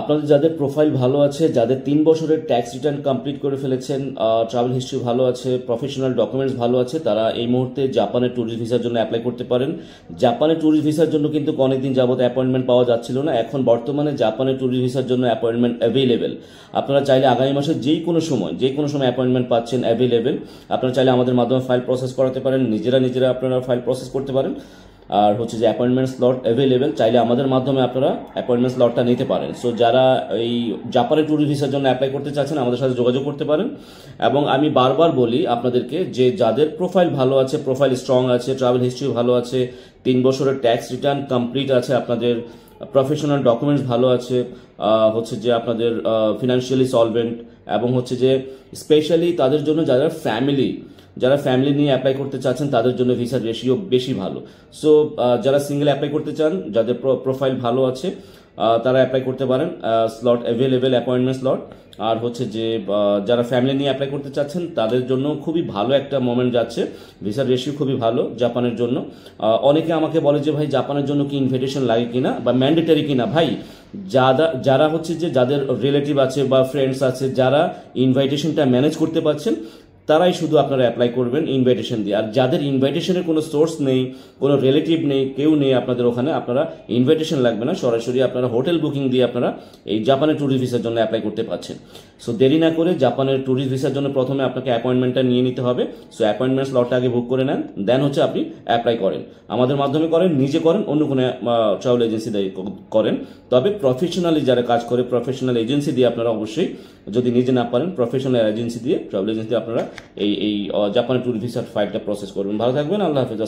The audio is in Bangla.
আপনাদের যাদের প্রোফাইল ভালো আছে, যাদের 3 বছরের ট্যাক্স রিটার্ন কমপ্লিট করে ফেলেছেন, ট্রাভেল হিস্ট্রি ভালো আছে, প্রফেশনাল ডকুমেন্টস ভালো আছে, তারা এই মুহূর্তে জাপানের ট্যুরিস্ট ভিসার জন্য অ্যাপ্লাই করতে পারেন। জাপানের ট্যুরিস্ট ভিসার জন্য কিন্তু অনেকদিন যাবত অ্যাপয়েন্টমেন্ট পাওয়া যাচ্ছিল না। এখন বর্তমানে জাপানের ট্যুরিস্ট ভিসার জন্য অ্যাপয়েন্টমেন্ট অ্যাভেলেবেল। আপনারা চাইলে আগামী মাসে যে কোনো সময় অ্যাপয়েন্টমেন্ট পাচ্ছেন অ্যাভেলেবেল। আপনারা চাইলে আমাদের মাধ্যমে ফাইল প্রসেস করাতে পারেন, নিজেরা আপনারা ফাইল প্রসেস করতে পারেন। আর হচ্ছে যে অ্যাপয়েন্টমেন্ট স্লট অ্যাভেলেবেল, চাইলে আমাদের মাধ্যমে আপনারা অ্যাপয়েন্টমেন্ট স্লটটা নিতে পারেন। সো যারা এই জাপানের ট্যুরিস্ট ভিসার জন্য অ্যাপ্লাই করতে চাচ্ছেন আমাদের সাথে যোগাযোগ করতে পারেন। এবং আমি বারবার বলি আপনাদেরকে যে যাদের প্রোফাইল ভালো আছে, প্রোফাইল স্ট্রং আছে, ট্রাভেল হিস্ট্রি ভালো আছে, 3 বছরের ট্যাক্স রিটার্ন কমপ্লিট আছে, আপনাদের প্রফেশনাল ডকুমেন্টস ভালো আছে, হচ্ছে যে আপনাদের ফিনান্সিয়ালি সলভেন্ট, এবং হচ্ছে যে স্পেশালি তাদের জন্য যারা ফ্যামিলি নিয়ে অ্যাপ্লাই করতে চাচ্ছেন তাদের জন্য ভিসার রেশিও বেশি ভালো। সো যারা সিঙ্গেল অ্যাপ্লাই করতে চান, যাদের প্রোফাইল ভালো আছে, তারা অ্যাপ্লাই করতে পারেন। Slot available, appointment slot. আর হচ্ছে যে যারা ফ্যামিলি নিয়ে অ্যাপ্লাই করতে চাচ্ছেন তাদের জন্য খুবই ভালো একটা মোমেন্ট যাচ্ছে, ভিসার রেশিও খুবই ভালো জাপানের জন্য। অনেকে আমাকে বলে যে ভাই জাপানের জন্য কি ইনভিটেশন লাগে কিনা বা ম্যান্ডেটারি কিনা। ভাই যারা হচ্ছে যে যাদের রিলেটিভ আছে বা ফ্রেন্ডস আছে, যারা ইনভাইটেশনটা ম্যানেজ করতে পারছেন, তারাই শুধু আপনারা অ্যাপ্লাই করবেন ইনভাইটেশন দিয়ে। আর যাদের ইনভাইটেশনের কোনো সোর্স নেই, কোনো রিলেটিভ নেই, কেউ নেই আপনাদের ওখানে, আপনারা ইনভাইটেশন লাগবে না, সরাসরি আপনারা হোটেল বুকিং দিয়ে আপনারা এই জাপানের ট্যুরিস্ট ভিসার জন্য অ্যাপ্লাই করতে পারছেন। সো দেরি না করে জাপানের ট্যুরিস্ট ভিসার জন্য প্রথমে আপনাকে অ্যাপয়েন্টমেন্টটা নিয়ে নিতে হবে। সো অ্যাপয়েন্টমেন্ট স্লটটা আগে বুক করে নেন, দেন হচ্ছে আপনি অ্যাপ্লাই করেন। আমাদের মাধ্যমে করেন, নিজে করেন, অন্য কোনো ট্রাভেল এজেন্সি দিয়ে করেন। তবে প্রফেশনালি যারা কাজ করে, প্রফেশনাল এজেন্সি দিয়ে আপনারা অবশ্যই, যদি নিজে না পারেন প্রফেশনাল এজেন্সি দিয়ে, ট্রাভেল এজেন্সি দিয়ে আপনারা এই জাপানের ট্যুরিস্ট ভিসার ফাইলটা প্রসেস করবেন। ভালো থাকবেন, আল্লাহ হাফেজ।